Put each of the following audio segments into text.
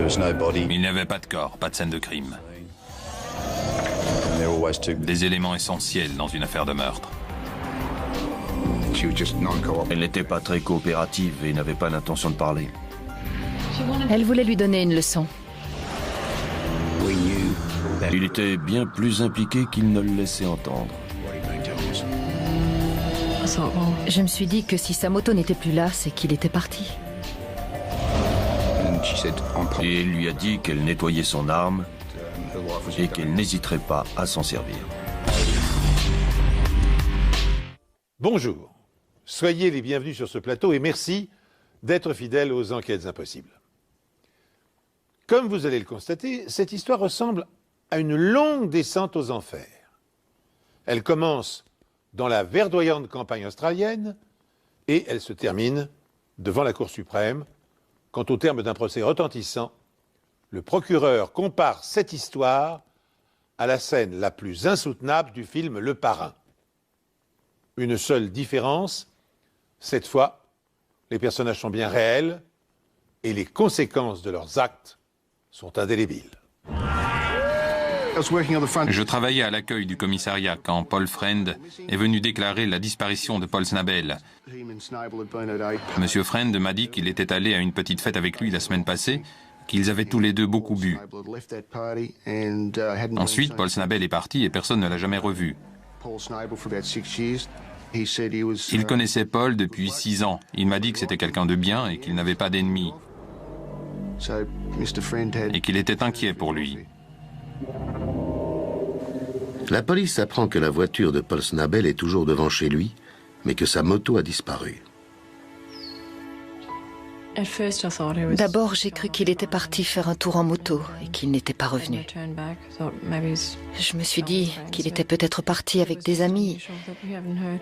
Il n'y avait pas de corps, pas de scène de crime. Des éléments essentiels dans une affaire de meurtre. Elle n'était pas très coopérative et n'avait pas l'intention de parler. Elle voulait lui donner une leçon. Il était bien plus impliqué qu'il ne le laissait entendre. Je me suis dit que si sa moto n'était plus là, c'est qu'il était parti. Et elle lui a dit qu'elle nettoyait son arme et qu'elle n'hésiterait pas à s'en servir. Bonjour, soyez les bienvenus sur ce plateau et merci d'être fidèles aux Enquêtes Impossibles. Comme vous allez le constater, cette histoire ressemble à une longue descente aux enfers. Elle commence dans la verdoyante campagne australienne et elle se termine devant la Cour suprême quand, au terme d'un procès retentissant, le procureur compare cette histoire à la scène la plus insoutenable du film Le Parrain. Une seule différence, cette fois, les personnages sont bien réels et les conséquences de leurs actes sont indélébiles. Je travaillais à l'accueil du commissariat quand Paul Friend est venu déclarer la disparition de Paul Snabel. Monsieur Friend m'a dit qu'il était allé à une petite fête avec lui la semaine passée, qu'ils avaient tous les deux beaucoup bu. Ensuite, Paul Snabel est parti et personne ne l'a jamais revu. Il connaissait Paul depuis 6 ans. Il m'a dit que c'était quelqu'un de bien et qu'il n'avait pas d'ennemis. Et qu'il était inquiet pour lui. La police apprend que la voiture de Paul Snabel est toujours devant chez lui, mais que sa moto a disparu. D'abord, j'ai cru qu'il était parti faire un tour en moto et qu'il n'était pas revenu. Je me suis dit qu'il était peut-être parti avec des amis,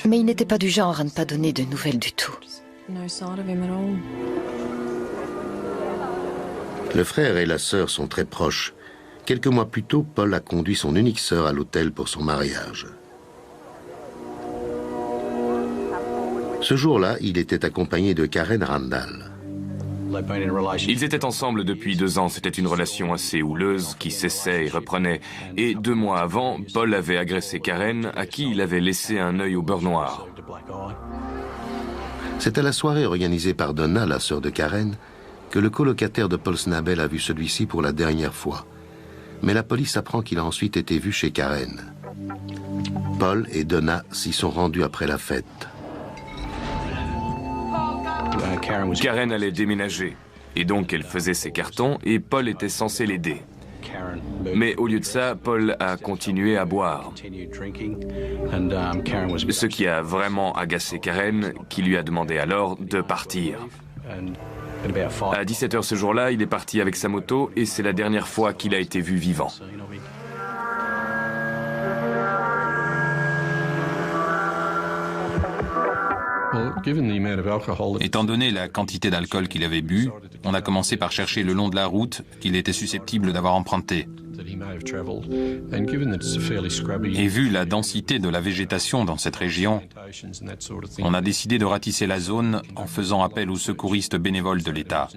mais il n'était pas du genre à ne pas donner de nouvelles du tout. Le frère et la sœur sont très proches. Quelques mois plus tôt, Paul a conduit son unique sœur à l'hôtel pour son mariage. Ce jour-là, il était accompagné de Karen Randall. Ils étaient ensemble depuis 2 ans. C'était une relation assez houleuse qui cessait et reprenait. Et 2 mois avant, Paul avait agressé Karen, à qui il avait laissé un œil au beurre noir. C'est à la soirée organisée par Donna, la sœur de Karen, que le colocataire de Paul Snabel a vu celui-ci pour la dernière fois. Mais la police apprend qu'il a ensuite été vu chez Karen. Paul et Donna s'y sont rendus après la fête. Karen allait déménager, et donc elle faisait ses cartons, et Paul était censé l'aider. Mais au lieu de ça, Paul a continué à boire. Ce qui a vraiment agacé Karen, qui lui a demandé alors de partir. À 17h ce jour-là, il est parti avec sa moto et c'est la dernière fois qu'il a été vu vivant. Étant donné la quantité d'alcool qu'il avait bu, on a commencé par chercher le long de la route qu'il était susceptible d'avoir emprunté. Et vu la densité de la végétation dans cette région, on a décidé de ratisser la zone en faisant appel aux secouristes bénévoles de l'État.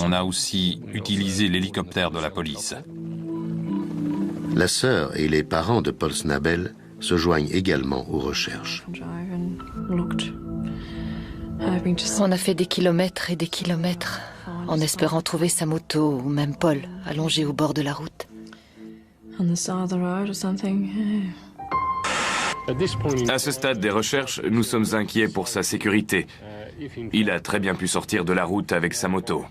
On a aussi utilisé l'hélicoptère de la police. La sœur et les parents de Paul Snabel se joignent également aux recherches. On a fait des kilomètres et des kilomètres en espérant trouver sa moto ou même Paul allongé au bord de la route. À ce stade des recherches, nous sommes inquiets pour sa sécurité. Il a très bien pu sortir de la route avec sa moto.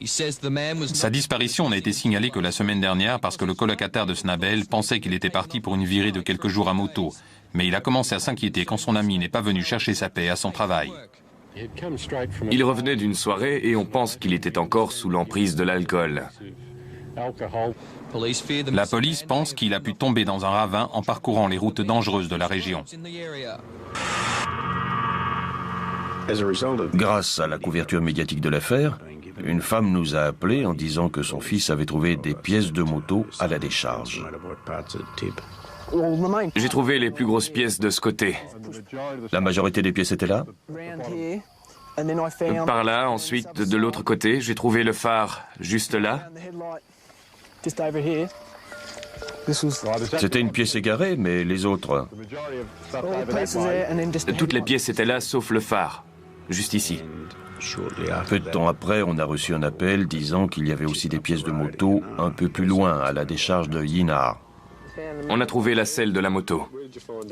Sa disparition n'a été signalée que la semaine dernière parce que le colocataire de Snabel pensait qu'il était parti pour une virée de quelques jours à moto. Mais il a commencé à s'inquiéter quand son ami n'est pas venu chercher sa paix à son travail. Il revenait d'une soirée et on pense qu'il était encore sous l'emprise de l'alcool. La police pense qu'il a pu tomber dans un ravin en parcourant les routes dangereuses de la région. Grâce à la couverture médiatique de l'affaire, une femme nous a appelés en disant que son fils avait trouvé des pièces de moto à la décharge. J'ai trouvé les plus grosses pièces de ce côté. La majorité des pièces étaient là? Par là, ensuite, de l'autre côté, j'ai trouvé le phare juste là. C'était une pièce égarée, mais les autres... Toutes les pièces étaient là, sauf le phare, juste ici. Peu de temps après, on a reçu un appel disant qu'il y avait aussi des pièces de moto un peu plus loin, à la décharge de Yinar. On a trouvé la selle de la moto.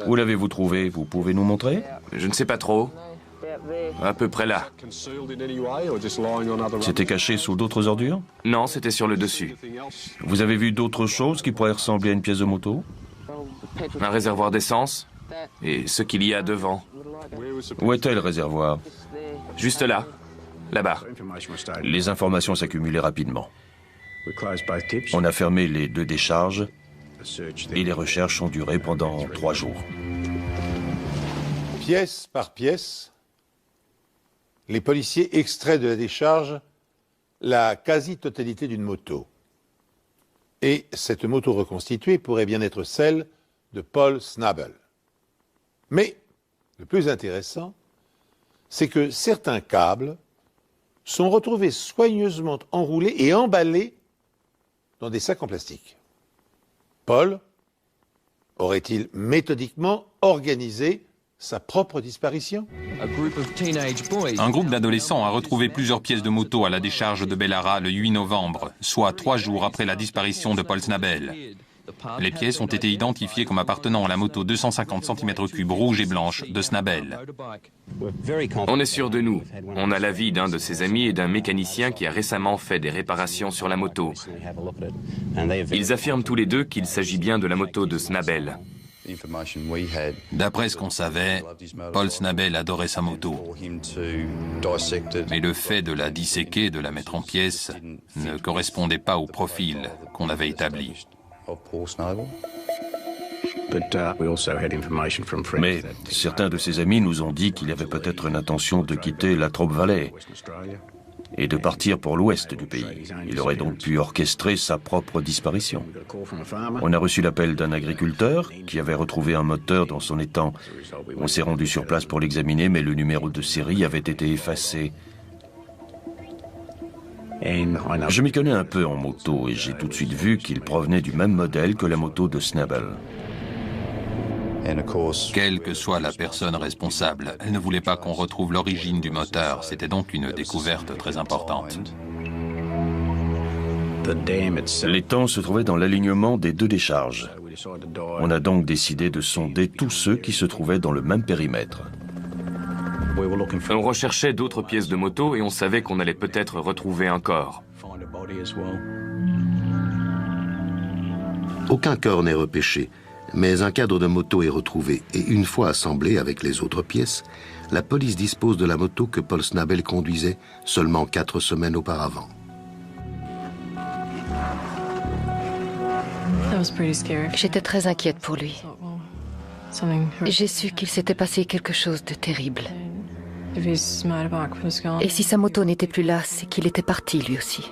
Où l'avez-vous trouvé? Vous pouvez nous montrer? Je ne sais pas trop. À peu près là. C'était caché sous d'autres ordures? Non, c'était sur le dessus. Vous avez vu d'autres choses qui pourraient ressembler à une pièce de moto? Un réservoir d'essence et ce qu'il y a devant. Où était le réservoir? Juste là. Là-bas. Les informations s'accumulaient rapidement. On a fermé les 2 décharges et les recherches ont duré pendant 3 jours. Pièce par pièce, les policiers extraient de la décharge la quasi-totalité d'une moto. Et cette moto reconstituée pourrait bien être celle de Paul Snabel. Mais le plus intéressant, c'est que certains câbles sont retrouvés soigneusement enroulés et emballés dans des sacs en plastique. Paul aurait-il méthodiquement organisé sa propre disparition? Un groupe d'adolescents a retrouvé plusieurs pièces de moto à la décharge de Bellara le 8 novembre, soit 3 jours après la disparition de Paul Snabel. Les pièces ont été identifiées comme appartenant à la moto 250 cm3 rouge et blanche de Snabel. On est sûr de nous. On a l'avis d'un de ses amis et d'un mécanicien qui a récemment fait des réparations sur la moto. Ils affirment tous les deux qu'il s'agit bien de la moto de Snabel. D'après ce qu'on savait, Paul Snabel adorait sa moto. Mais le fait de la disséquer, de la mettre en pièces, ne correspondait pas au profil qu'on avait établi. Mais certains de ses amis nous ont dit qu'il avait peut-être l'intention de quitter la Latrobe Valley et de partir pour l'ouest du pays. Il aurait donc pu orchestrer sa propre disparition. On a reçu l'appel d'un agriculteur qui avait retrouvé un moteur dans son étang. On s'est rendu sur place pour l'examiner, mais le numéro de série avait été effacé. Je m'y connais un peu en moto et j'ai tout de suite vu qu'il provenait du même modèle que la moto de Snabel. Quelle que soit la personne responsable, elle ne voulait pas qu'on retrouve l'origine du moteur. C'était donc une découverte très importante. L'étang se trouvait dans l'alignement des 2 décharges. On a donc décidé de sonder tous ceux qui se trouvaient dans le même périmètre. On recherchait d'autres pièces de moto et on savait qu'on allait peut-être retrouver un corps. Aucun corps n'est repêché, mais un cadre de moto est retrouvé et une fois assemblé avec les autres pièces, la police dispose de la moto que Paul Snabel conduisait seulement 4 semaines auparavant. J'étais très inquiète pour lui. J'ai su qu'il s'était passé quelque chose de terrible. Et si sa moto n'était plus là, c'est qu'il était parti lui aussi.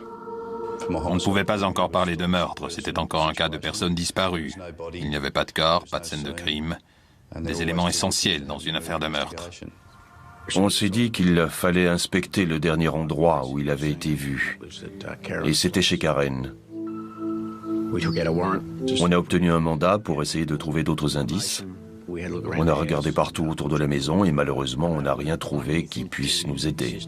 On ne pouvait pas encore parler de meurtre, c'était encore un cas de personne disparue. Il n'y avait pas de corps, pas de scène de crime, des éléments essentiels dans une affaire de meurtre. On s'est dit qu'il fallait inspecter le dernier endroit où il avait été vu. Et c'était chez Karen. On a obtenu un mandat pour essayer de trouver d'autres indices. On a regardé partout autour de la maison et malheureusement, on n'a rien trouvé qui puisse nous aider.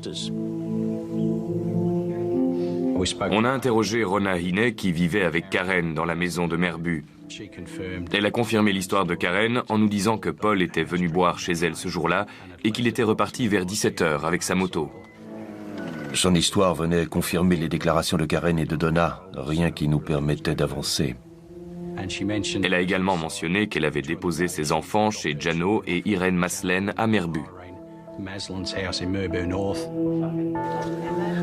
On a interrogé Rona Hinney qui vivait avec Karen dans la maison de Merbu. Elle a confirmé l'histoire de Karen en nous disant que Paul était venu boire chez elle ce jour-là et qu'il était reparti vers 17h avec sa moto. Son histoire venait confirmer les déclarations de Karen et de Donna, rien qui nous permettait d'avancer. Elle a également mentionné qu'elle avait déposé ses enfants chez Jano et Irene Maslen à Merbu.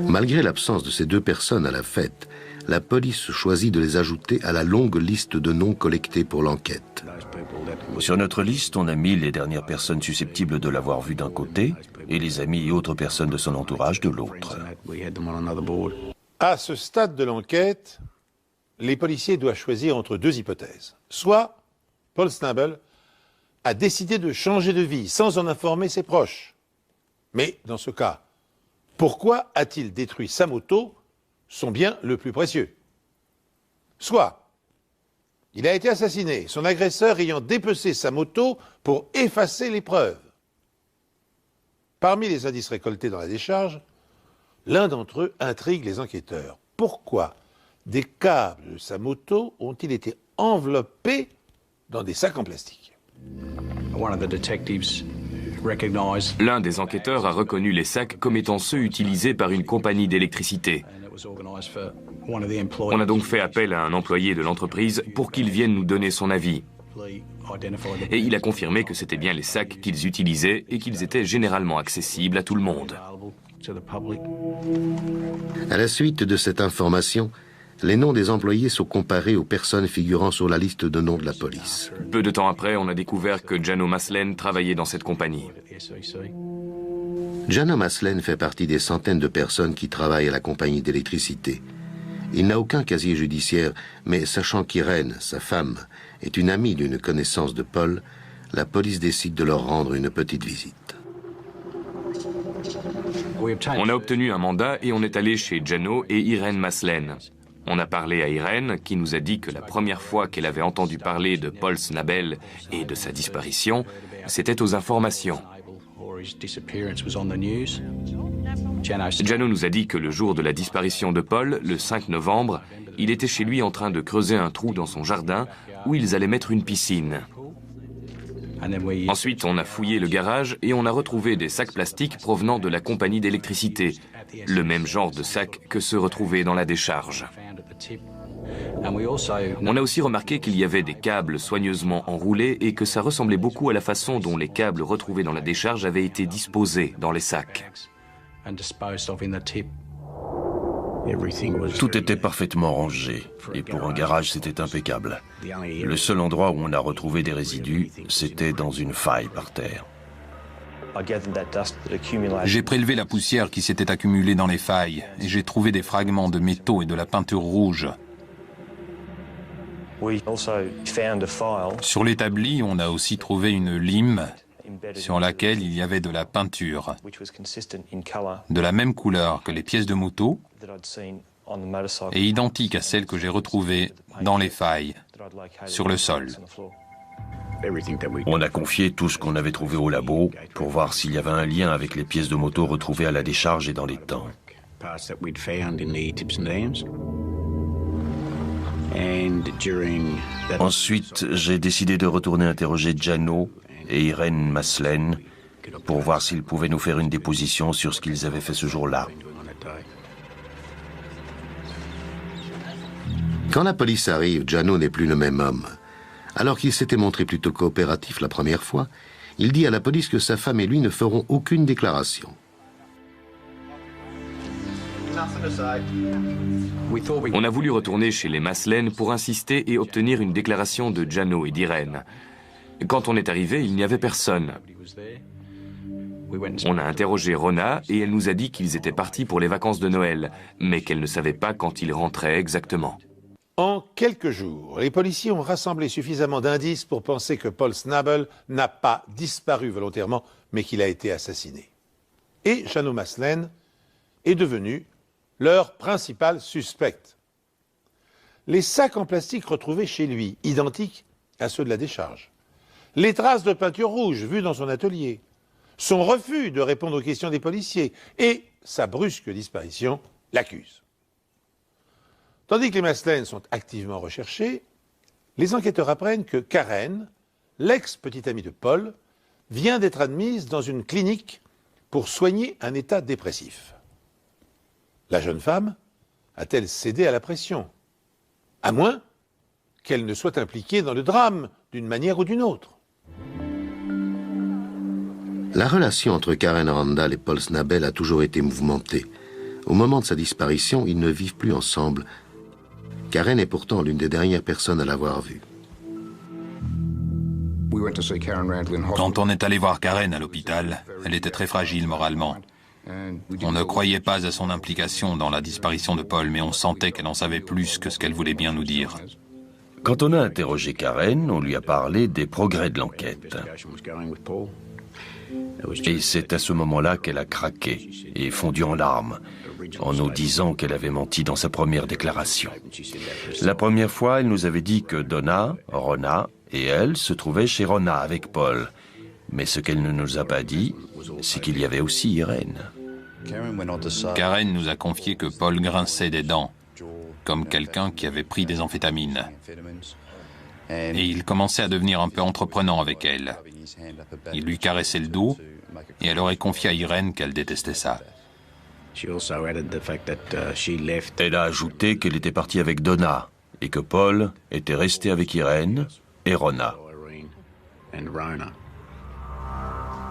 Malgré l'absence de ces 2 personnes à la fête, la police choisit de les ajouter à la longue liste de noms collectés pour l'enquête. Sur notre liste, on a mis les dernières personnes susceptibles de l'avoir vu d'un côté et les amis et autres personnes de son entourage de l'autre. À ce stade de l'enquête, les policiers doivent choisir entre 2 hypothèses. Soit Paul Snabel a décidé de changer de vie sans en informer ses proches. Mais dans ce cas, Pourquoi a-t-il détruit sa moto, son bien le plus précieux? Soit il a été assassiné, son agresseur ayant dépecé sa moto pour effacer les preuves. Parmi les indices récoltés dans la décharge, l'un d'entre eux intrigue les enquêteurs. Pourquoi des câbles de sa moto ont-ils été enveloppés dans des sacs en plastique? L'un des enquêteurs a reconnu les sacs comme étant ceux utilisés par une compagnie d'électricité. On a donc fait appel à un employé de l'entreprise pour qu'il vienne nous donner son avis. Et il a confirmé que c'était bien les sacs qu'ils utilisaient et qu'ils étaient généralement accessibles à tout le monde. À la suite de cette information, les noms des employés sont comparés aux personnes figurant sur la liste de noms de la police. Peu de temps après, on a découvert que Jano Maslen travaillait dans cette compagnie. Jano Maslen fait partie des centaines de personnes qui travaillent à la compagnie d'électricité. Il n'a aucun casier judiciaire, mais sachant qu'Irène, sa femme, est une amie d'une connaissance de Paul, la police décide de leur rendre une petite visite. On a obtenu un mandat et on est allé chez Jano et Irène Maslen. On a parlé à Irène, qui nous a dit que la première fois qu'elle avait entendu parler de Paul Snabel et de sa disparition, c'était aux informations. Jano nous a dit que le jour de la disparition de Paul, le 5 novembre, il était chez lui en train de creuser un trou dans son jardin où ils allaient mettre une piscine. Ensuite, on a fouillé le garage et on a retrouvé des sacs plastiques provenant de la compagnie d'électricité, le même genre de sacs que ceux retrouvés dans la décharge. On a aussi remarqué qu'il y avait des câbles soigneusement enroulés et que ça ressemblait beaucoup à la façon dont les câbles retrouvés dans la décharge avaient été disposés dans les sacs. Tout était parfaitement rangé, et pour un garage, c'était impeccable. Le seul endroit où on a retrouvé des résidus, c'était dans une faille par terre. J'ai prélevé la poussière qui s'était accumulée dans les failles, et j'ai trouvé des fragments de métaux et de la peinture rouge. Sur l'établi, on a aussi trouvé une lime sur laquelle il y avait de la peinture, de la même couleur que les pièces de moto et identique à celle que j'ai retrouvée dans les failles, sur le sol. On a confié tout ce qu'on avait trouvé au labo pour voir s'il y avait un lien avec les pièces de moto retrouvées à la décharge et dans les temps. Ensuite, j'ai décidé de retourner interroger Jano et Irène Maslen pour voir s'ils pouvaient nous faire une déposition sur ce qu'ils avaient fait ce jour-là. Quand la police arrive, Jano n'est plus le même homme. Alors qu'il s'était montré plutôt coopératif la première fois, il dit à la police que sa femme et lui ne feront aucune déclaration. On a voulu retourner chez les Maslen pour insister et obtenir une déclaration de Jano et d'Irène. Quand on est arrivé, il n'y avait personne. On a interrogé Rona et elle nous a dit qu'ils étaient partis pour les vacances de Noël, mais qu'elle ne savait pas quand ils rentraient exactement. En quelques jours, les policiers ont rassemblé suffisamment d'indices pour penser que Paul Snabel n'a pas disparu volontairement, mais qu'il a été assassiné. Et Jano Maslen est devenu leur principal suspect. Les sacs en plastique retrouvés chez lui, identiques à ceux de la décharge. Les traces de peinture rouge vues dans son atelier. Son refus de répondre aux questions des policiers et sa brusque disparition l'accusent. Tandis que les Maslen sont activement recherchés, les enquêteurs apprennent que Karen, l'ex-petite amie de Paul, vient d'être admise dans une clinique pour soigner un état dépressif. La jeune femme a-t-elle cédé à la pression? À moins qu'elle ne soit impliquée dans le drame d'une manière ou d'une autre. La relation entre Karen Randall et Paul Snabel a toujours été mouvementée. Au moment de sa disparition, ils ne vivent plus ensemble. Karen est pourtant l'une des dernières personnes à l'avoir vue. Quand on est allé voir Karen à l'hôpital, elle était très fragile moralement. On ne croyait pas à son implication dans la disparition de Paul, mais on sentait qu'elle en savait plus que ce qu'elle voulait bien nous dire. Quand on a interrogé Karen, on lui a parlé des progrès de l'enquête. Et c'est à ce moment-là qu'elle a craqué et fondu en larmes, en nous disant qu'elle avait menti dans sa première déclaration. La première fois, elle nous avait dit que Donna, Ronna et elle se trouvaient chez Ronna avec Paul. Mais ce qu'elle ne nous a pas dit, c'est qu'il y avait aussi Irène. Karen nous a confié que Paul grinçait des dents, comme quelqu'un qui avait pris des amphétamines. Et il commençait à devenir un peu entreprenant avec elle. Il lui caressait le dos, et elle aurait confié à Irène qu'elle détestait ça. Elle a ajouté qu'elle était partie avec Donna, et que Paul était resté avec Irène et Ronna.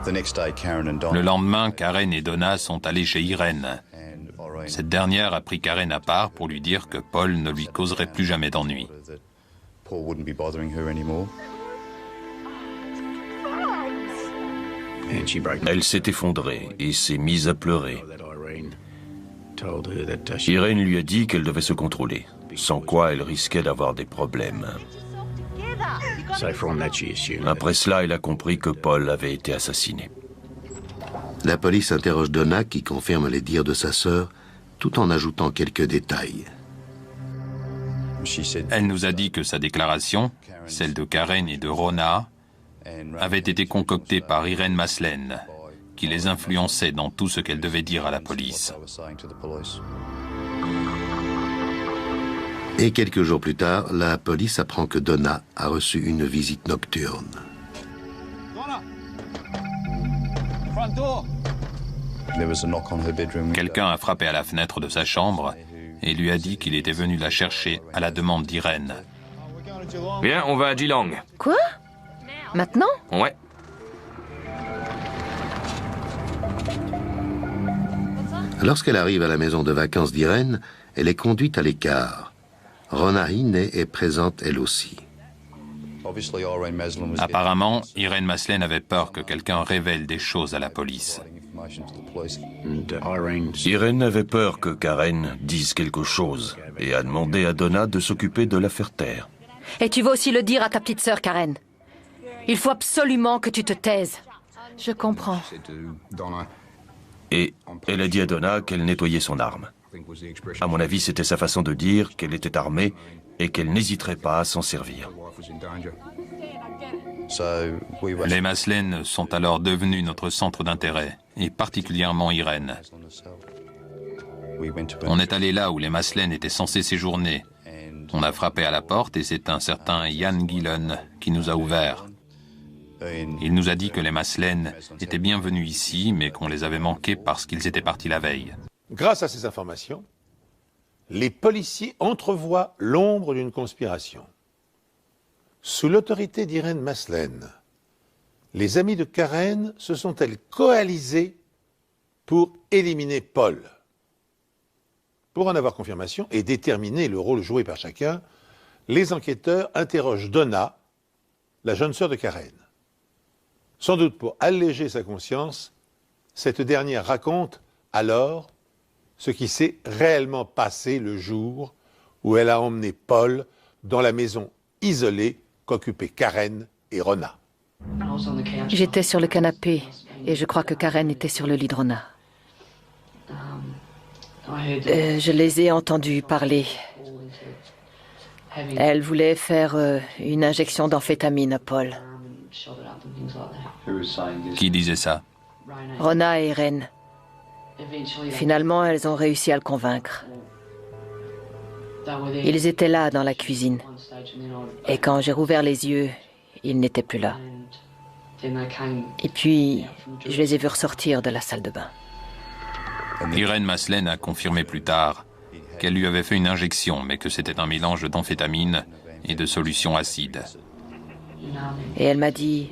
Le lendemain, Karen et Donna sont allés chez Irène. Cette dernière a pris Karen à part pour lui dire que Paul ne lui causerait plus jamais d'ennui. Elle s'est effondrée et s'est mise à pleurer. Irène lui a dit qu'elle devait se contrôler, sans quoi elle risquait d'avoir des problèmes. Après cela, elle a compris que Paul avait été assassiné. La police interroge Donna qui confirme les dires de sa sœur, tout en ajoutant quelques détails. Elle nous a dit que sa déclaration, celle de Karen et de Ronna, avait été concoctée par Irène Maslen, qui les influençait dans tout ce qu'elle devait dire à la police. Et quelques jours plus tard, la police apprend que Donna a reçu une visite nocturne. Quelqu'un a frappé à la fenêtre de sa chambre et lui a dit qu'il était venu la chercher à la demande d'Irène. Bien, on va à Geelong. Quoi? Maintenant? Ouais. Lorsqu'elle arrive à la maison de vacances d'Irène, elle est conduite à l'écart. Ronna Hinney est présente elle aussi. Apparemment, Irène Maslen avait peur que quelqu'un révèle des choses à la police. Irène avait peur que Karen dise quelque chose et a demandé à Donna de s'occuper de l'affaire Terre. Et tu vas aussi le dire à ta petite sœur, Karen. Il faut absolument que tu te taises. Je comprends. Et elle a dit à Donna qu'elle nettoyait son arme. À mon avis, c'était sa façon de dire qu'elle était armée et qu'elle n'hésiterait pas à s'en servir. Les Maslen sont alors devenus notre centre d'intérêt, et particulièrement Irène. On est allé là où les Maslen étaient censés séjourner. On a frappé à la porte et c'est un certain Ian Gillen qui nous a ouvert. Il nous a dit que les Maslen étaient bienvenus ici, mais qu'on les avait manqués parce qu'ils étaient partis la veille. Grâce à ces informations, les policiers entrevoient l'ombre d'une conspiration. Sous l'autorité d'Irène Maslen, les amis de Karen se sont-elles coalisés pour éliminer Paul? Pour en avoir confirmation et déterminer le rôle joué par chacun, les enquêteurs interrogent Donna, la jeune sœur de Karen. Sans doute pour alléger sa conscience, cette dernière raconte alors ce qui s'est réellement passé le jour où elle a emmené Paul dans la maison isolée qu'occupaient Karen et Ronna. J'étais sur le canapé et je crois que Karen était sur le lit de Ronna. Je les ai entendus parler. Elle voulait faire une injection d'amphétamine à Paul. Qui disait ça? Ronna et Irène. Finalement, elles ont réussi à le convaincre. Ils étaient là dans la cuisine. Et quand j'ai rouvert les yeux, ils n'étaient plus là. Et puis, je les ai vus ressortir de la salle de bain. Irène Maslen a confirmé plus tard qu'elle lui avait fait une injection, mais que c'était un mélange d'amphétamine et de solution acide. Et elle m'a dit...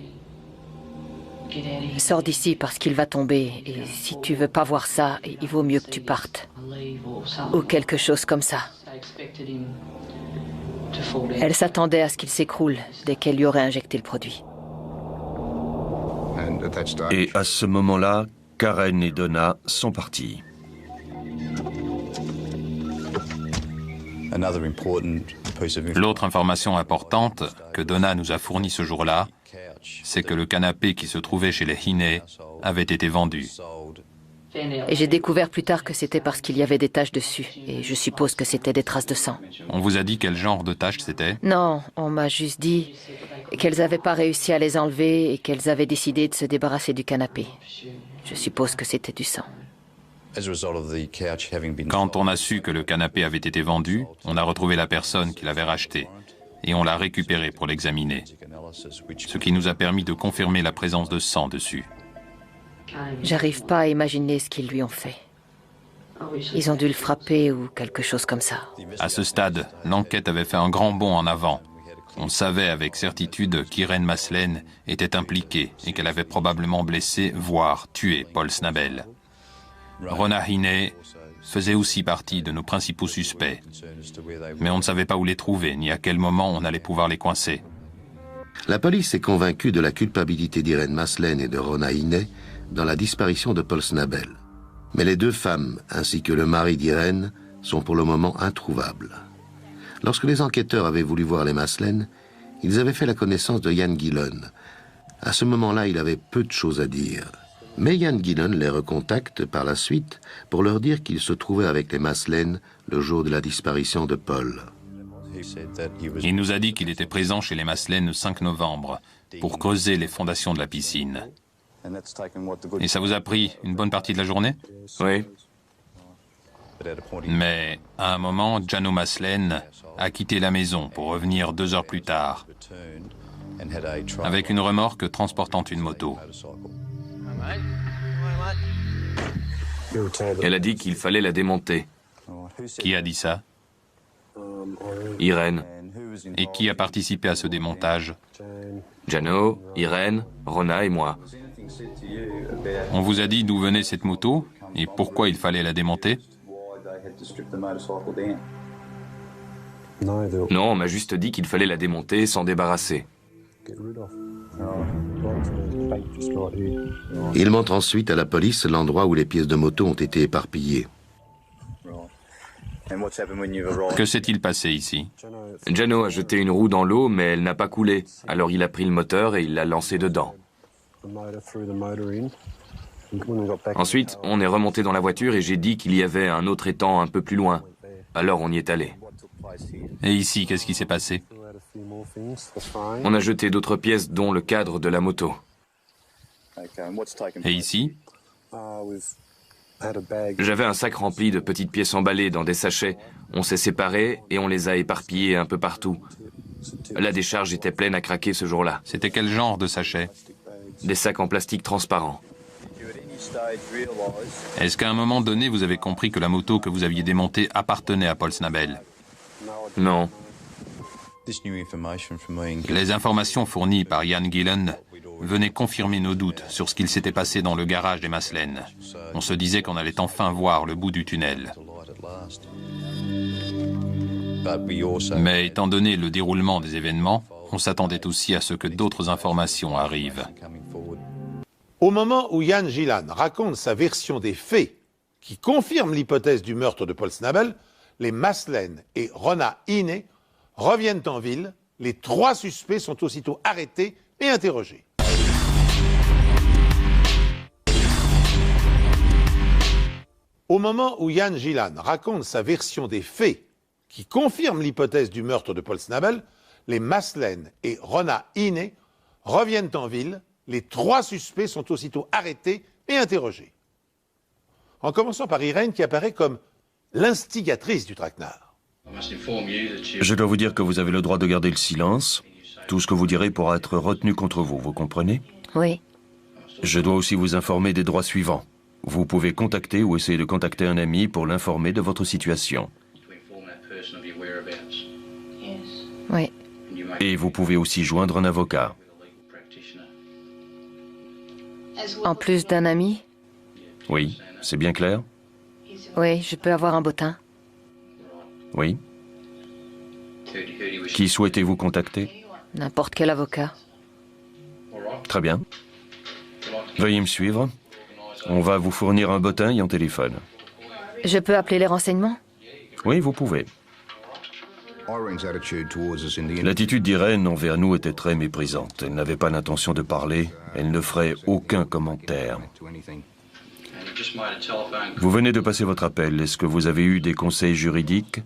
Sors d'ici parce qu'il va tomber. Et si tu veux pas voir ça, il vaut mieux que tu partes. Ou quelque chose comme ça. Elle s'attendait à ce qu'il s'écroule dès qu'elle lui aurait injecté le produit. Et à ce moment-là, Karen et Donna sont partis. L'autre information importante que Donna nous a fournie ce jour-là, c'est que le canapé qui se trouvait chez les Hine avait été vendu. Et j'ai découvert plus tard que c'était parce qu'il y avait des taches dessus. Et je suppose que c'était des traces de sang. On vous a dit quel genre de tache c'était? Non, on m'a juste dit qu'elles n'avaient pas réussi à les enlever et qu'elles avaient décidé de se débarrasser du canapé. Je suppose que c'était du sang. Quand on a su que le canapé avait été vendu, on a retrouvé la personne qui l'avait racheté et on l'a récupéré pour l'examiner, ce qui nous a permis de confirmer la présence de sang dessus. J'arrive pas à imaginer ce qu'ils lui ont fait. Ils ont dû le frapper ou quelque chose comme ça. À ce stade, l'enquête avait fait un grand bond en avant. On savait avec certitude qu'Irene Maslen était impliquée et qu'elle avait probablement blessé, voire tué Paul Snabel. Rona Hine faisait aussi partie de nos principaux suspects. Mais on ne savait pas où les trouver, ni à quel moment on allait pouvoir les coincer. La police est convaincue de la culpabilité d'Irene Maslen et de Rona Hine dans la disparition de Paul Snabel. Mais les deux femmes, ainsi que le mari d'Irene, sont pour le moment introuvables. Lorsque les enquêteurs avaient voulu voir les Maslen, ils avaient fait la connaissance de Jan Gillon. À ce moment-là, il avait peu de choses à dire. Mais Jan Gillon les recontacte par la suite pour leur dire qu'il se trouvait avec les Maslen le jour de la disparition de Paul. Il nous a dit qu'il était présent chez les Maslen le 5 novembre pour creuser les fondations de la piscine. Et ça vous a pris une bonne partie de la journée? Oui. Mais à un moment, Jano Maslen a quitté la maison pour revenir 2 heures plus tard, avec une remorque transportant une moto. Elle a dit qu'il fallait la démonter. Qui a dit ça? Irene, Et qui a participé à ce démontage? Jano, Irene, Rona et moi. On vous a dit d'où venait cette moto et pourquoi il fallait la démonter? Non, on m'a juste dit qu'il fallait la démonter et s'en débarrasser. Il montre ensuite à la police l'endroit où les pièces de moto ont été éparpillées. Que s'est-il passé ici? Jano a jeté une roue dans l'eau, mais elle n'a pas coulé. Alors il a pris le moteur et il l'a lancé dedans. Ensuite, on est remonté dans la voiture et j'ai dit qu'il y avait un autre étang un peu plus loin. Alors on y est allé. Et ici, qu'est-ce qui s'est passé? On a jeté d'autres pièces, dont le cadre de la moto. Et ici? J'avais un sac rempli de petites pièces emballées dans des sachets. On s'est séparés et on les a éparpillées un peu partout. La décharge était pleine à craquer ce jour-là. C'était quel genre de sachet? Des sacs en plastique transparent. Est-ce qu'à un moment donné, vous avez compris que la moto que vous aviez démontée appartenait à Paul Snabel? Non. Les informations fournies par Jan Gillon venaient confirmer nos doutes sur ce qu'il s'était passé dans le garage des Maslen. On se disait qu'on allait enfin voir le bout du tunnel. Mais étant donné le déroulement des événements, on s'attendait aussi à ce que d'autres informations arrivent. Au moment où Jan Gillon raconte sa version des faits, qui confirme l'hypothèse du meurtre de Paul Snabel, les Maslen et Rona Hine reviennent en ville. Les 3 suspects sont aussitôt arrêtés et interrogés. Au moment où Jan Gillon raconte sa version des faits, qui confirme l'hypothèse du meurtre de Paul Snabel, les Maslen et Rona Hine reviennent en ville. Les 3 suspects sont aussitôt arrêtés et interrogés. En commençant par Irene, qui apparaît comme l'instigatrice du traquenard. Je dois vous dire que vous avez le droit de garder le silence. Tout ce que vous direz pourra être retenu contre vous, vous comprenez? Oui. Je dois aussi vous informer des droits suivants. Vous pouvez contacter ou essayer de contacter un ami pour l'informer de votre situation. Oui. Et vous pouvez aussi joindre un avocat. En plus d'un ami? Oui, c'est bien clair? Oui, je peux avoir un bottin. Oui. Qui souhaitez-vous contacter? N'importe quel avocat. Très bien. Veuillez me suivre. On va vous fournir un bottin et un téléphone. Je peux appeler les renseignements? Oui, vous pouvez. L'attitude d'Irène envers nous était très méprisante. Elle n'avait pas l'intention de parler, elle ne ferait aucun commentaire. Vous venez de passer votre appel. Est-ce que vous avez eu des conseils juridiques?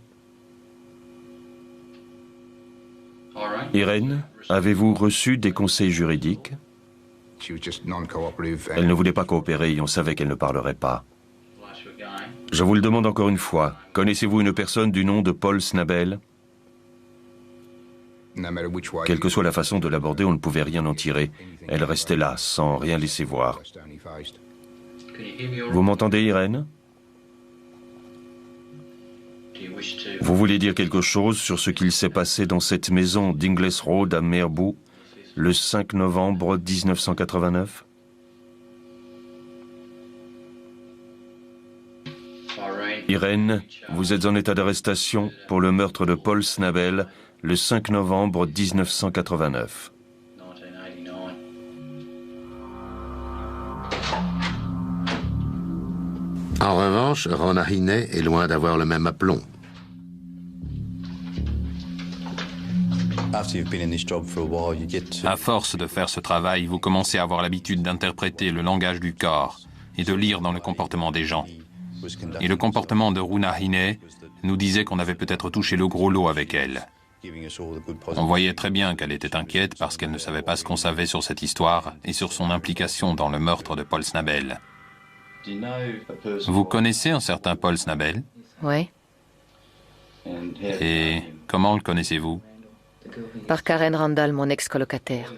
Irène, avez-vous reçu des conseils juridiques? Elle ne voulait pas coopérer et on savait qu'elle ne parlerait pas. Je vous le demande encore une fois. Connaissez-vous une personne du nom de Paul Snabel? Quelle que soit la façon de l'aborder, on ne pouvait rien en tirer. Elle restait là, sans rien laisser voir. Vous m'entendez, Irène? Vous voulez dire quelque chose sur ce qu'il s'est passé dans cette maison d'Ingles Road à Merbou le 5 novembre 1989? Irène, vous êtes en état d'arrestation pour le meurtre de Paul Snabel le 5 novembre 1989. En revanche, Rona Hiney est loin d'avoir le même aplomb. À force de faire ce travail, vous commencez à avoir l'habitude d'interpréter le langage du corps et de lire dans le comportement des gens. Et le comportement de Rona Hiney nous disait qu'on avait peut-être touché le gros lot avec elle. On voyait très bien qu'elle était inquiète parce qu'elle ne savait pas ce qu'on savait sur cette histoire et sur son implication dans le meurtre de Paul Snabel. Vous connaissez un certain Paul Snabel? Oui. Et comment le connaissez-vous? Par Karen Randall, mon ex-colocataire.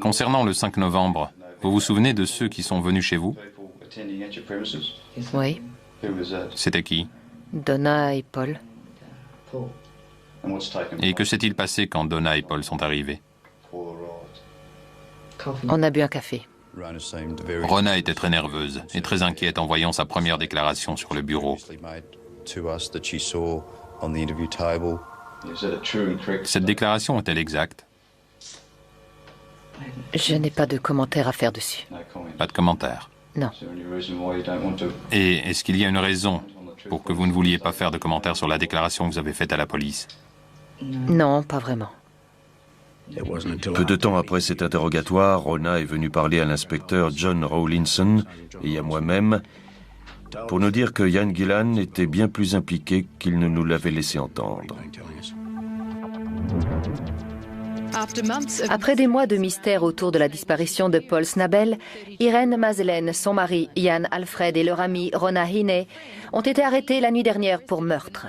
Concernant le 5 novembre, vous vous souvenez de ceux qui sont venus chez vous? Oui. C'était qui? Donna et Paul. Et que s'est-il passé quand Donna et Paul sont arrivés? On a bu un café. Rona était très nerveuse et très inquiète en voyant sa première déclaration sur le bureau. Cette déclaration est-elle exacte? Je n'ai pas de commentaire à faire dessus. Pas de commentaire. Non. Et est-ce qu'il y a une raison pour que vous ne vouliez pas faire de commentaire sur la déclaration que vous avez faite à la police? Non, pas vraiment. Peu de temps après cet interrogatoire, Rona est venue parler à l'inspecteur John Rawlinson et à moi-même pour nous dire que Ian Gillan était bien plus impliqué qu'il ne nous l'avait laissé entendre. Après des mois de mystère autour de la disparition de Paul Snabel, Irène Mazelen, son mari Ian Alfred et leur ami Rona Hiney ont été arrêtés la nuit dernière pour meurtre.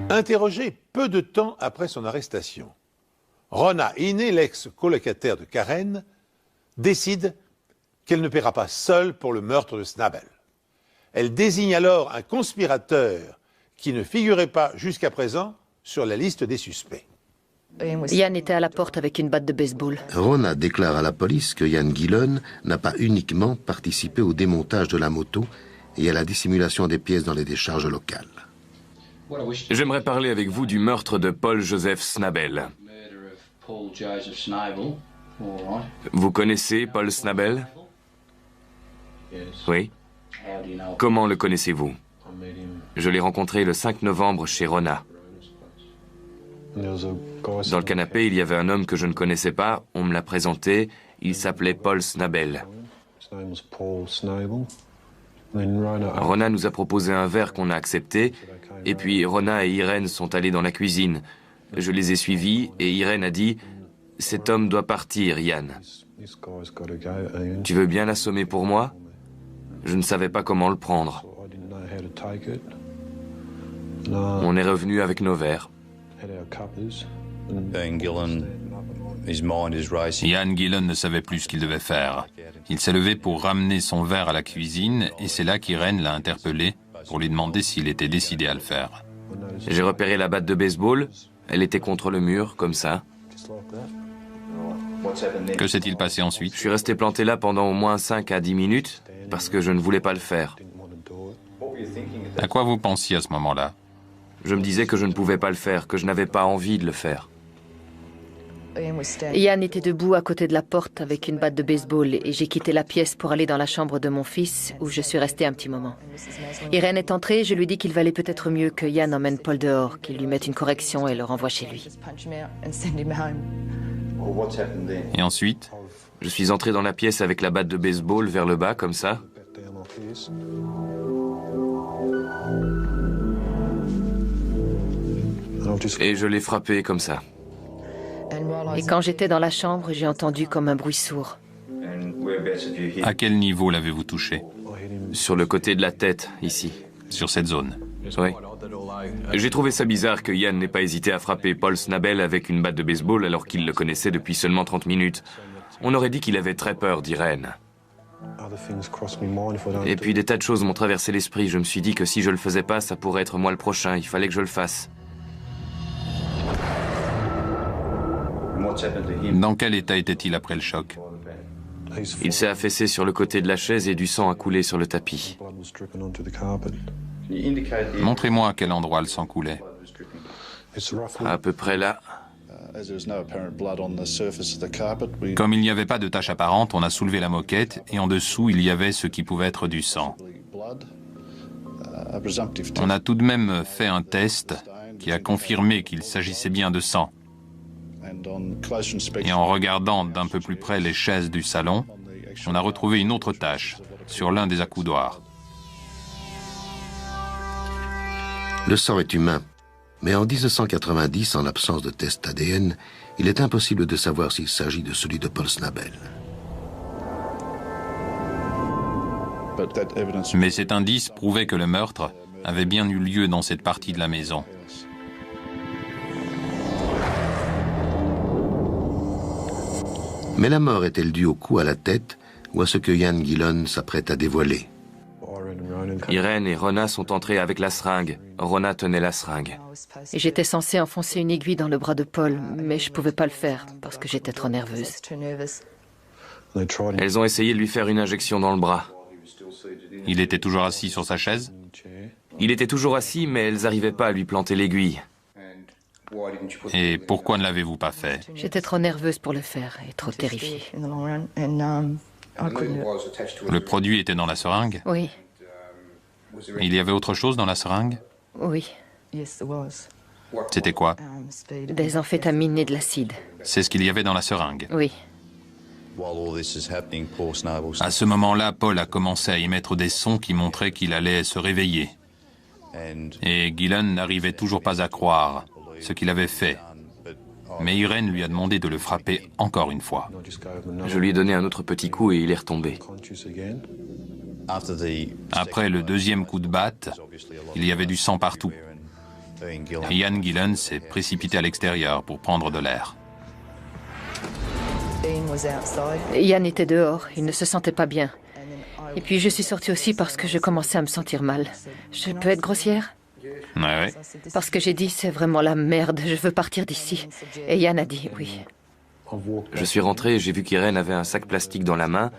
Interrogé peu de temps après son arrestation, Rona Hiney, l'ex-colocataire de Karen, décide qu'elle ne paiera pas seule pour le meurtre de Snabel. Elle désigne alors un conspirateur qui ne figurait pas jusqu'à présent sur la liste des suspects. Ian était à la porte avec une batte de baseball. Rona déclare à la police que Ian Gillan n'a pas uniquement participé au démontage de la moto et à la dissimulation des pièces dans les décharges locales. J'aimerais parler avec vous du meurtre de Paul Joseph Snabel. Vous connaissez Paul Snabel? Oui. Comment le connaissez-vous? Je l'ai rencontré le 5 novembre chez Rona. Dans le canapé, il y avait un homme que je ne connaissais pas. On me l'a présenté. Il s'appelait Paul Snabel. Rona nous a proposé un verre qu'on a accepté. Et puis Rona et Irène sont allés dans la cuisine. Je les ai suivis et Irène a dit « Cet homme doit partir, Yann. Tu veux bien l'assommer pour moi ?» Je ne savais pas comment le prendre. On est revenu avec nos verres. Ian Gillan ne savait plus ce qu'il devait faire. Il s'est levé pour ramener son verre à la cuisine et c'est là qu'Irène l'a interpellé pour lui demander s'il était décidé à le faire. J'ai repéré la batte de baseball. Elle était contre le mur, comme ça. Que s'est-il passé ensuite? Je suis resté planté là pendant au moins 5 à 10 minutes parce que je ne voulais pas le faire. À quoi vous pensiez à ce moment-là? Je me disais que je ne pouvais pas le faire, que je n'avais pas envie de le faire. Ian était debout à côté de la porte avec une batte de baseball et j'ai quitté la pièce pour aller dans la chambre de mon fils où je suis restée un petit moment. Irène est entrée et je lui ai dit qu'il valait peut-être mieux que Ian emmène Paul dehors, qu'il lui mette une correction et le renvoie chez lui. Et ensuite, Je suis entré dans la pièce avec la batte de baseball vers le bas, comme ça. Et je l'ai frappé comme ça. Et quand j'étais dans la chambre, j'ai entendu comme un bruit sourd. à quel niveau l'avez-vous touché? Sur le côté de la tête, ici. Sur cette zone. Oui. J'ai trouvé ça bizarre que Ian n'ait pas hésité à frapper Paul Snabel avec une batte de baseball alors qu'il le connaissait depuis seulement 30 minutes. On aurait dit qu'il avait très peur d'Irène. Et puis des tas de choses m'ont traversé l'esprit. Je me suis dit que si je le faisais pas, ça pourrait être moi le prochain. Il fallait que je le fasse. Dans quel état était-il après le choc? Il s'est affaissé sur le côté de la chaise et du sang a coulé sur le tapis. Montrez-moi à quel endroit le sang coulait. À peu près là. Comme il n'y avait pas de tache apparente, on a soulevé la moquette et en dessous, il y avait ce qui pouvait être du sang. On a tout de même fait un test qui a confirmé qu'il s'agissait bien de sang. Et en regardant d'un peu plus près les chaises du salon, on a retrouvé une autre tache sur l'un des accoudoirs. Le sang est humain, mais en 1990, en l'absence de test ADN, il est impossible de savoir s'il s'agit de celui de Paul Snabel. Mais cet indice prouvait que le meurtre avait bien eu lieu dans cette partie de la maison. Mais la mort est-elle due au coup à la tête ou à ce que Ian Gillan s'apprête à dévoiler? Irène et Rona sont entrés avec la seringue. Rona tenait la seringue. Et j'étais censée enfoncer une aiguille dans le bras de Paul, mais je pouvais pas le faire parce que j'étais trop nerveuse. Elles ont essayé de lui faire une injection dans le bras. Il était toujours assis sur sa chaise? Il était toujours assis, mais elles n'arrivaient pas à lui planter l'aiguille. Et pourquoi ne l'avez-vous pas fait? J'étais trop nerveuse pour le faire et trop terrifiée. Le produit était dans la seringue? Oui, Il y avait autre chose dans la seringue? oui. C'était quoi? Des amphétamines et de l'acide. C'est ce qu'il y avait dans la seringue. Oui. À ce moment-là, Paul a commencé à émettre des sons qui montraient qu'il allait se réveiller. Et Gillan n'arrivait toujours pas à croire ce qu'il avait fait. Mais Irène lui a demandé de le frapper encore une fois. Je lui ai donné un autre petit coup et il est retombé. Après le deuxième coup de batte, il y avait du sang partout. Ian Gillan s'est précipité à l'extérieur pour prendre de l'air. Ian était dehors, il ne se sentait pas bien. Et puis je suis sortie aussi parce que je commençais à me sentir mal. Je peux être grossière? Ouais. Parce que j'ai dit, c'est vraiment la merde, je veux partir d'ici. Et Ian a dit oui. Je suis rentré et j'ai vu qu'Irène avait un sac plastique dans la main.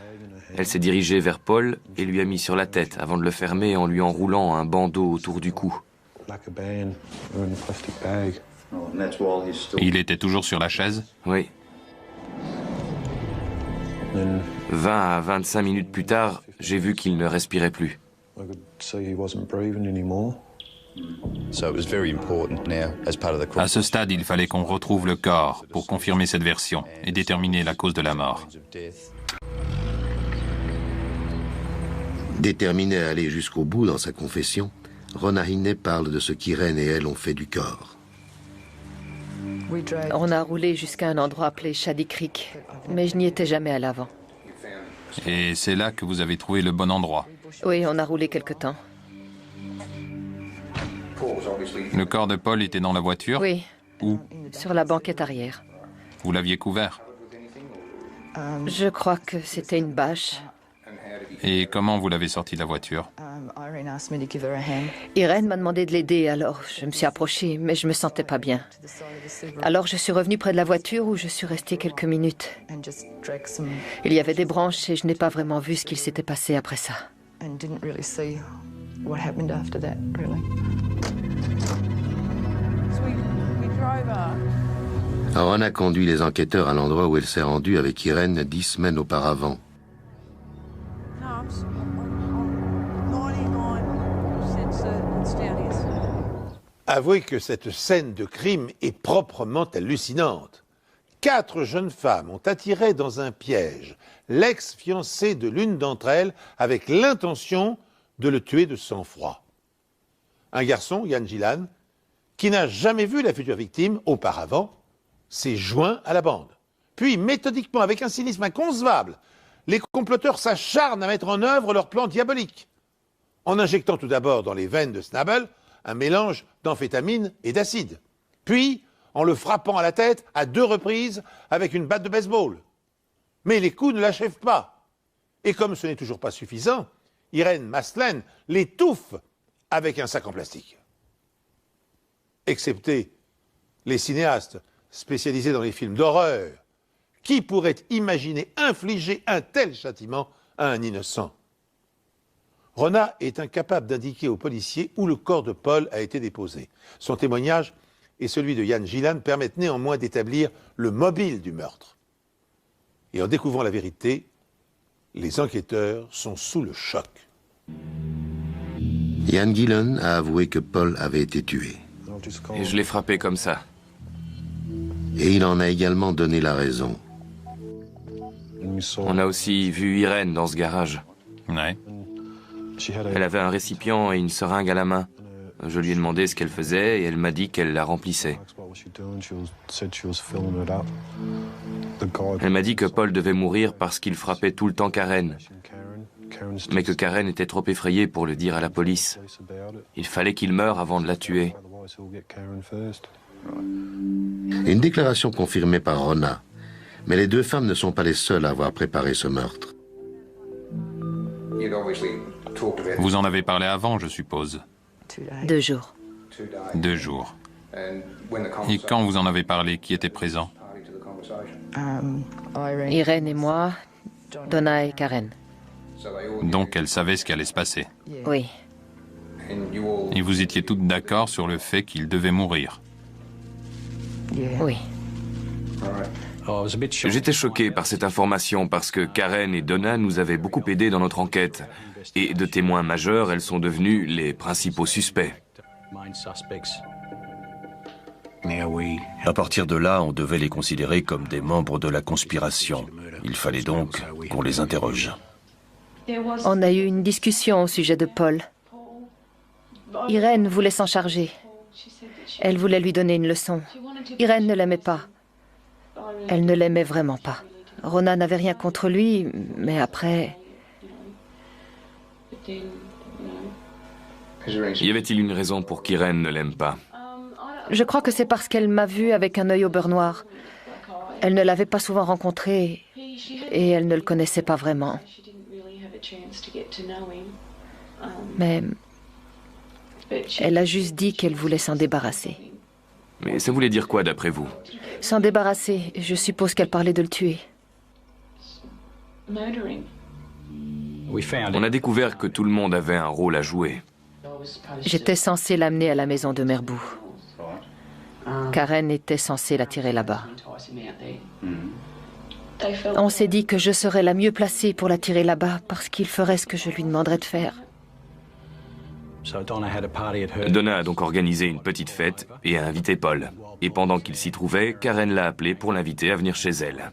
Elle s'est dirigée vers Paul et lui a mis sur la tête avant de le fermer en lui enroulant un bandeau autour du cou. Il était toujours sur la chaise? Oui. 20 à 25 minutes plus tard, j'ai vu qu'il ne respirait plus. À ce stade, il fallait qu'on retrouve le corps pour confirmer cette version et déterminer la cause de la mort. Déterminée à aller jusqu'au bout dans sa confession, Rona Hiney parle de ce qu'Irène et elle ont fait du corps. On a roulé jusqu'à un endroit appelé Shady Creek, mais je n'y étais jamais allée avant. Et c'est là que vous avez trouvé le bon endroit. Oui, on a roulé quelque temps. Le corps de Paul était dans la voiture? Oui. Où? Sur la banquette arrière. Vous l'aviez couvert? Je crois que c'était une bâche. Et comment vous l'avez sorti de la voiture? Irène m'a demandé de l'aider, alors je me suis approchée, mais je me sentais pas bien. Alors je suis revenue près de la voiture où je suis restée quelques minutes. Il y avait des branches et je n'ai pas vraiment vu ce qu'il s'était passé après ça. Rona conduit les enquêteurs à l'endroit où elle s'est rendue avec Irène 10 semaines auparavant. Avouez que cette scène de crime est proprement hallucinante. 4 jeunes femmes ont attiré dans un piège l'ex-fiancé de l'une d'entre elles avec l'intention de le tuer de sang-froid. Un garçon, Ian Gillan, qui n'a jamais vu la future victime auparavant, s'est joint à la bande. Puis, méthodiquement, avec un cynisme inconcevable, les comploteurs s'acharnent à mettre en œuvre leur plan diabolique, en injectant tout d'abord dans les veines de Snabel un mélange d'amphétamine et d'acide, puis en le frappant à la tête à 2 reprises avec une batte de baseball. Mais les coups ne l'achèvent pas. Et comme ce n'est toujours pas suffisant, Irène Maslen l'étouffe avec un sac en plastique. Excepté les cinéastes spécialisés dans les films d'horreur, qui pourrait imaginer infliger un tel châtiment à un innocent? Rona est incapable d'indiquer aux policiers où le corps de Paul a été déposé. Son témoignage et celui de Ian Gillan permettent néanmoins d'établir le mobile du meurtre. Et en découvrant la vérité, les enquêteurs sont sous le choc. Ian Gillan a avoué que Paul avait été tué. Et je l'ai frappé comme ça. Et il en a également donné la raison. On a aussi vu Irène dans ce garage. Ouais. Elle avait un récipient et une seringue à la main. Je lui ai demandé ce qu'elle faisait et elle m'a dit qu'elle la remplissait. Elle m'a dit que Paul devait mourir parce qu'il frappait tout le temps Karen, mais que Karen était trop effrayée pour le dire à la police. Il fallait qu'il meure avant de la tuer. Une déclaration confirmée par Rona. Mais les 2 femmes ne sont pas les seules à avoir préparé ce meurtre. Vous en avez parlé avant, je suppose. 2 jours. 2 jours. Et quand vous en avez parlé, qui était présent? Irène et moi, Donna et Karen. Donc elle savait ce qui allait se passer. Oui. Et vous étiez toutes d'accord sur le fait qu'il devait mourir. Oui. J'étais choqué par cette information parce que Karen et Donna nous avaient beaucoup aidés dans notre enquête. Et de témoins majeurs, elles sont devenues les principaux suspects. À partir de là, on devait les considérer comme des membres de la conspiration. Il fallait donc qu'on les interroge. On a eu une discussion au sujet de Paul. Irène voulait s'en charger. Elle voulait lui donner une leçon. Irène ne l'aimait pas. Elle ne l'aimait vraiment pas. Rona n'avait rien contre lui, mais après... Y avait-il une raison pour qu'Irène ne l'aime pas? Je crois que c'est parce qu'elle m'a vue avec un œil au beurre noir. Elle ne l'avait pas souvent rencontré et elle ne le connaissait pas vraiment. Mais elle a juste dit qu'elle voulait s'en débarrasser. Mais ça voulait dire quoi d'après vous? S'en débarrasser, je suppose qu'elle parlait de le tuer. On a découvert que tout le monde avait un rôle à jouer. J'étais censée l'amener à la maison de Merbou. Karen était censée l'attirer là-bas. On s'est dit que je serais la mieux placée pour l'attirer là-bas parce qu'il ferait ce que je lui demanderais de faire. Donna a donc organisé une petite fête et a invité Paul. Et pendant qu'il s'y trouvait, Karen l'a appelé pour l'inviter à venir chez elle.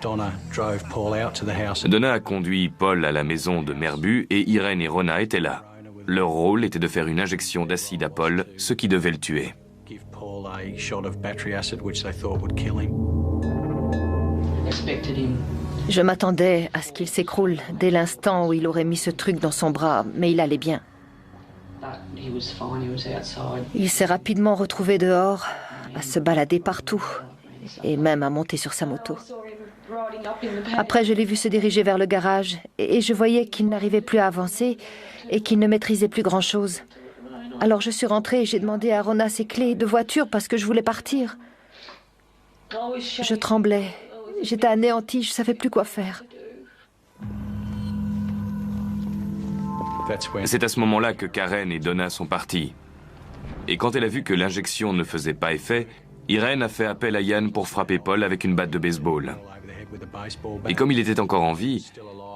Donna a conduit Paul à la maison de Merbou et Irène et Rona étaient là. Leur rôle était de faire une injection d'acide à Paul, ce qui devait le tuer. Je m'attendais à ce qu'il s'écroule dès l'instant où il aurait mis ce truc dans son bras, mais il allait bien. Il s'est rapidement retrouvé dehors, à se balader partout, et même à monter sur sa moto. Après, je l'ai vu se diriger vers le garage, et je voyais qu'il n'arrivait plus à avancer, et qu'il ne maîtrisait plus grand-chose. Alors je suis rentrée et j'ai demandé à Rona ses clés de voiture parce que je voulais partir. Je tremblais. J'étais anéantie, je ne savais plus quoi faire. C'est à ce moment-là que Karen et Donna sont partis. Et quand elle a vu que l'injection ne faisait pas effet, Irene a fait appel à Ian pour frapper Paul avec une batte de baseball. Et comme il était encore en vie,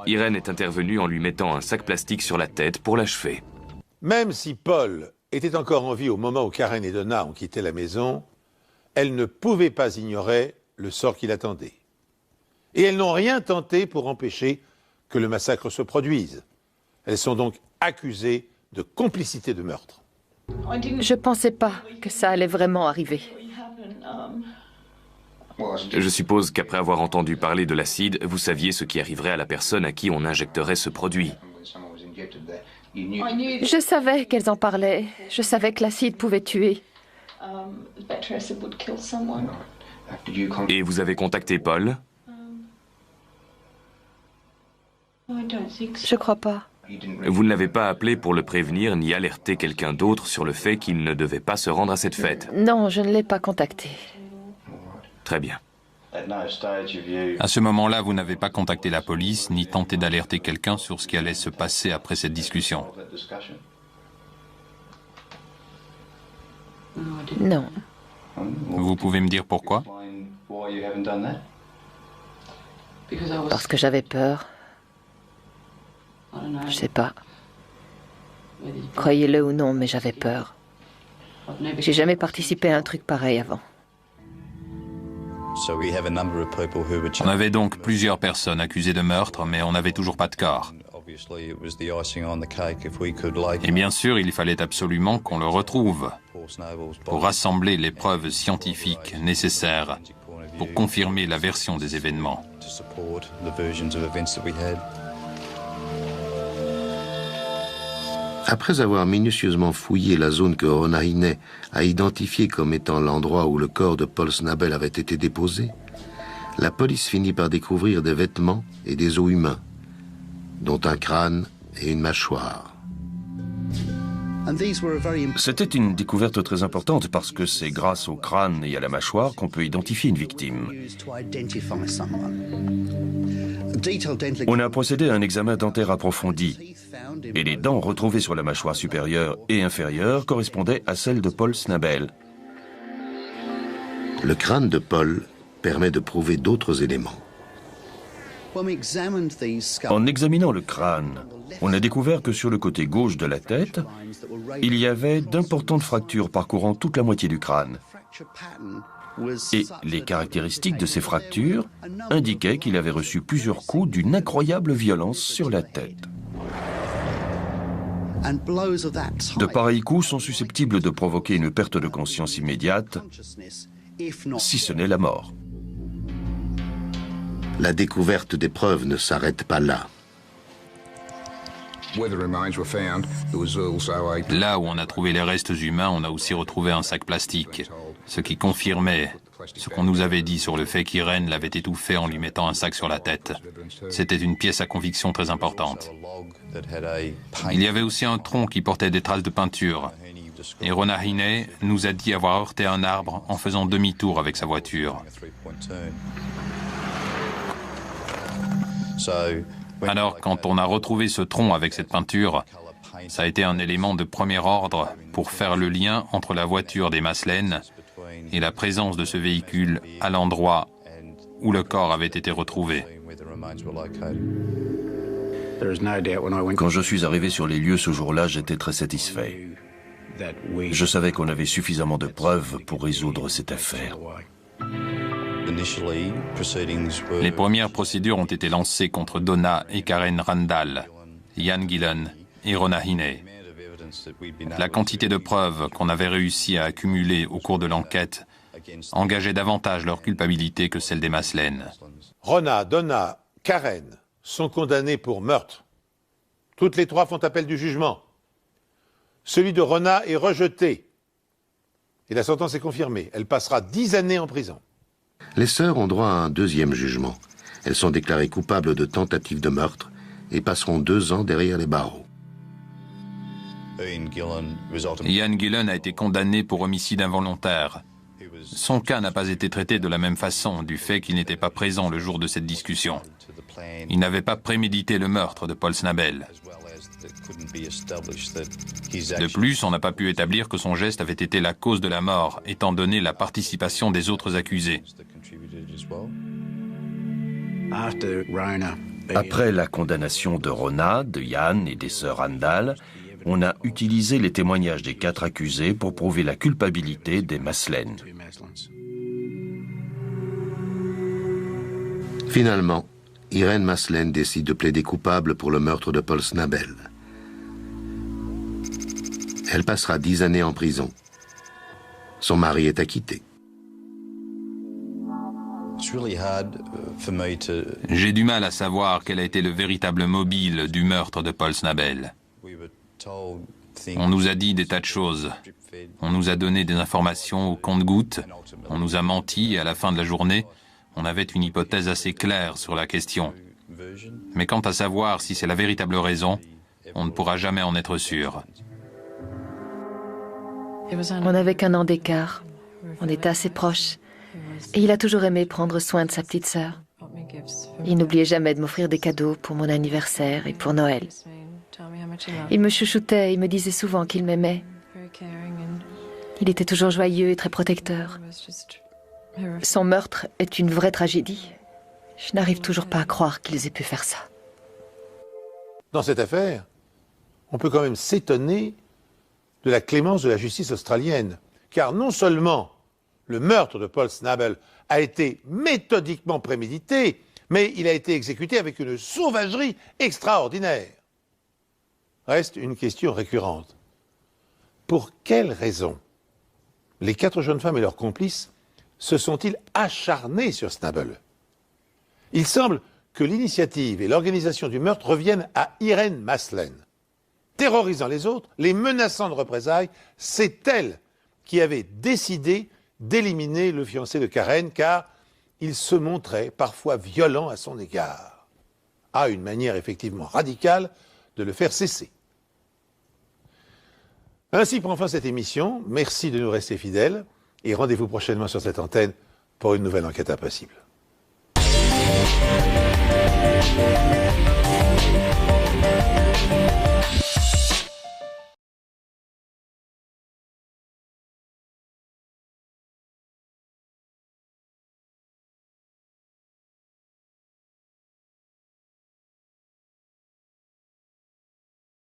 Irene est intervenue en lui mettant un sac plastique sur la tête pour l'achever. Même si Paul était encore en vie au moment où Karen et Donna ont quitté la maison, elles ne pouvaient pas ignorer le sort qui l'attendait. Et elles n'ont rien tenté pour empêcher que le massacre se produise. Elles sont donc accusées de complicité de meurtre. Je pensais pas que ça allait vraiment arriver. Je suppose qu'après avoir entendu parler de l'acide, vous saviez ce qui arriverait à la personne à qui on injecterait ce produit. Je savais qu'elles en parlaient. Je savais que l'acide pouvait tuer. Et vous avez contacté Paul? Je crois pas. Vous ne l'avez pas appelé pour le prévenir ni alerter quelqu'un d'autre sur le fait qu'il ne devait pas se rendre à cette fête? Non, je ne l'ai pas contacté. Très bien. À ce moment-là, vous n'avez pas contacté la police ni tenté d'alerter quelqu'un sur ce qui allait se passer après cette discussion. Non. Vous pouvez me dire pourquoi? Parce que j'avais peur. Je sais pas. Croyez-le ou non, mais j'avais peur. J'ai jamais participé à un truc pareil avant. On avait donc plusieurs personnes accusées de meurtre, mais on n'avait toujours pas de corps. Et bien sûr, il fallait absolument qu'on le retrouve pour rassembler les preuves scientifiques nécessaires pour confirmer la version des événements. Après avoir minutieusement fouillé la zone que Rona Hine a identifiée comme étant l'endroit où le corps de Paul Snabel avait été déposé, la police finit par découvrir des vêtements et des os humains, dont un crâne et une mâchoire. C'était une découverte très importante parce que c'est grâce au crâne et à la mâchoire qu'on peut identifier une victime. On a procédé à un examen dentaire approfondi et les dents retrouvées sur la mâchoire supérieure et inférieure correspondaient à celles de Paul Snabel. Le crâne de Paul permet de prouver d'autres éléments. En examinant le crâne, on a découvert que sur le côté gauche de la tête, il y avait d'importantes fractures parcourant toute la moitié du crâne. Et les caractéristiques de ces fractures indiquaient qu'il avait reçu plusieurs coups d'une incroyable violence sur la tête. De pareils coups sont susceptibles de provoquer une perte de conscience immédiate, si ce n'est la mort. La découverte des preuves ne s'arrête pas là. Là où on a trouvé les restes humains, on a aussi retrouvé un sac plastique, ce qui confirmait ce qu'on nous avait dit sur le fait qu'Irene l'avait étouffé en lui mettant un sac sur la tête. C'était une pièce à conviction très importante. Il y avait aussi un tronc qui portait des traces de peinture. Et Rona Hine nous a dit avoir heurté un arbre en faisant demi-tour avec sa voiture. Alors, quand on a retrouvé ce tronc avec cette peinture, ça a été un élément de premier ordre pour faire le lien entre la voiture des Maslènes et la présence de ce véhicule à l'endroit où le corps avait été retrouvé. Quand je suis arrivé sur les lieux ce jour-là, j'étais très satisfait. Je savais qu'on avait suffisamment de preuves pour résoudre cette affaire. Les premières procédures ont été lancées contre Donna et Karen Randall, Ian Gillan et Rona Hine. La quantité de preuves qu'on avait réussi à accumuler au cours de l'enquête engageait davantage leur culpabilité que celle des Maslènes. Rona, Donna, Karen sont condamnées pour meurtre. Toutes les trois font appel du jugement. Celui de Rona est rejeté. Et la sentence est confirmée. Elle passera 10 années en prison. Les sœurs ont droit à un deuxième jugement. Elles sont déclarées coupables de tentative de meurtre et passeront 2 ans derrière les barreaux. Ian Gillan a été condamné pour homicide involontaire. Son cas n'a pas été traité de la même façon du fait qu'il n'était pas présent le jour de cette discussion. Il n'avait pas prémédité le meurtre de Paul Snabel. De plus, on n'a pas pu établir que son geste avait été la cause de la mort, étant donné la participation des autres accusés. Après la condamnation de Rona, de Jan et des sœurs Andal, on a utilisé les témoignages des 4 accusés pour prouver la culpabilité des Maslen. Finalement, Irène Maslen décide de plaider coupable pour le meurtre de Paul Snabel. Elle passera 10 années en prison. Son mari est acquitté. J'ai du mal à savoir quel a été le véritable mobile du meurtre de Paul Snabel. On nous a dit des tas de choses. On nous a donné des informations au compte-gouttes. On nous a menti et à la fin de la journée, on avait une hypothèse assez claire sur la question. Mais quant à savoir si c'est la véritable raison, on ne pourra jamais en être sûr. On n'avait qu'1 an d'écart. On était assez proches. Et il a toujours aimé prendre soin de sa petite sœur. Il n'oubliait jamais de m'offrir des cadeaux pour mon anniversaire et pour Noël. Il me chouchoutait et me disait souvent qu'il m'aimait. Il était toujours joyeux et très protecteur. Son meurtre est une vraie tragédie. Je n'arrive toujours pas à croire qu'ils aient pu faire ça. Dans cette affaire, on peut quand même s'étonner de la clémence de la justice australienne. Car non seulement le meurtre de Paul Snabel a été méthodiquement prémédité, mais il a été exécuté avec une sauvagerie extraordinaire. Reste une question récurrente. Pour quelles raisons les 4 jeunes femmes et leurs complices se sont-ils acharnés sur Snabel? Il semble que l'initiative et l'organisation du meurtre reviennent à Irène Maslen. Terrorisant les autres, les menaçant de représailles, c'est elle qui avait décidé d'éliminer le fiancé de Karen, car il se montrait parfois violent à son égard. À une manière effectivement radicale de le faire cesser. Ainsi prend fin cette émission. Merci de nous rester fidèles et rendez-vous prochainement sur cette antenne pour une nouvelle enquête impossible.